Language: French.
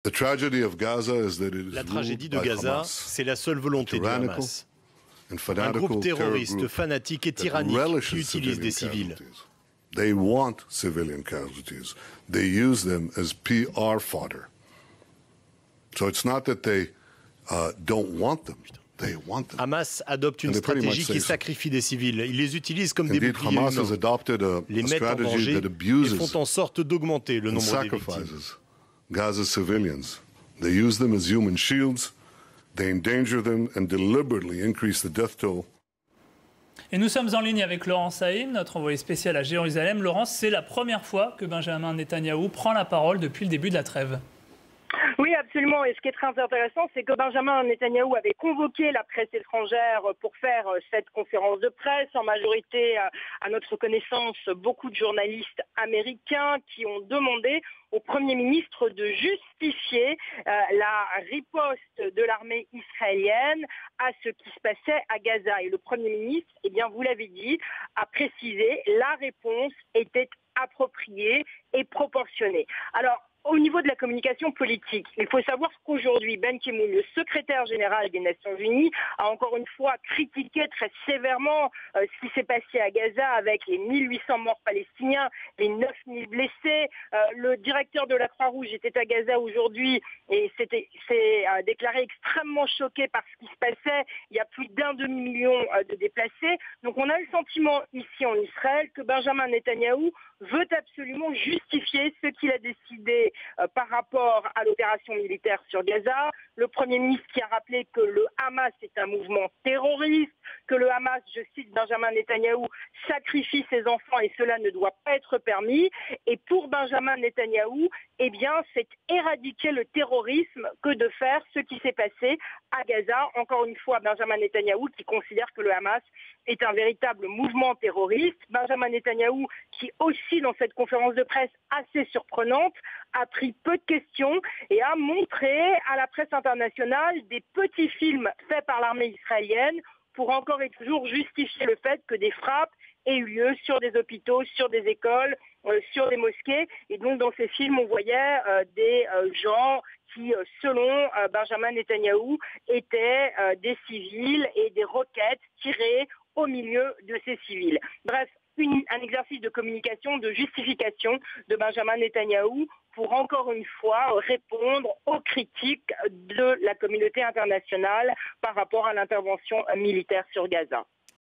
La tragédie de Gaza, c'est la seule volonté du Hamas. Un groupe terroriste, fanatique et tyrannique qui utilise des civils. They want civilian casualties. They use them as PR fodder. So it's not that they don't want them. They want them. Hamas adopte une stratégie qui sacrifie des civils. Il les utilise comme des boucliers humains, les met en danger et font en sorte d'augmenter le nombre des victimes. Gaza's civilians. They use them as human shields. They endanger them and deliberately increase the death toll. Et nous sommes en ligne avec Laurence Saïm, notre envoyé spécial à Jérusalem. Laurence, c'est la première fois que Benjamin Netanyahou prend la parole depuis le début de la trêve. Oui, absolument. Et ce qui est très intéressant, c'est que Benjamin Netanyahou avait convoqué la presse étrangère pour faire cette conférence de presse. En majorité, à notre connaissance, beaucoup de journalistes américains qui ont demandé au Premier ministre de justifier la riposte de l'armée israélienne à ce qui se passait à Gaza. Et le Premier ministre, eh bien, vous l'avez dit, a précisé, la réponse était appropriée et proportionnée. Alors, au niveau de la communication politique, il faut savoir qu'aujourd'hui, Ben Ki-moon, le secrétaire général des Nations Unies, a encore une fois critiqué très sévèrement ce qui s'est passé à Gaza avec les 1800 morts palestiniens, les 9000 blessés. Le directeur de la Croix-Rouge était à Gaza aujourd'hui et s'est déclaré extrêmement choqué par ce qui se passait. Il y a plus d'1 demi-million de déplacés. Donc on a le sentiment ici en Israël que Benjamin Netanyahou veut absolument justifier ce qu'il a décidé par rapport à l'opération militaire sur Gaza. Le Premier ministre qui a rappelé que le Hamas est un mouvement terroriste, que le Hamas, je cite Benjamin Netanyahou, sacrifie ses enfants et cela ne doit pas être permis. Et pour Benjamin Netanyahou, eh bien, c'est éradiquer le terrorisme que de faire ce qui s'est passé à Gaza. Encore une fois, Benjamin Netanyahou qui considère que le Hamas est un véritable mouvement terroriste. Benjamin Netanyahou qui aussi dans cette conférence de presse assez surprenante a pris peu de questions et a montré à la presse internationale des petits films faits par l'armée israélienne pour encore et toujours justifier le fait que des frappes aient eu lieu sur des hôpitaux, sur des écoles, sur des mosquées. Et donc dans ces films, on voyait des gens qui, selon Benjamin Netanyahou, étaient des civils et des roquettes tirées au milieu de ces civils. Bref, un exercice de communication, de justification de Benjamin Netanyahou pour encore une fois répondre aux critiques de la communauté internationale par rapport à l'intervention militaire sur Gaza.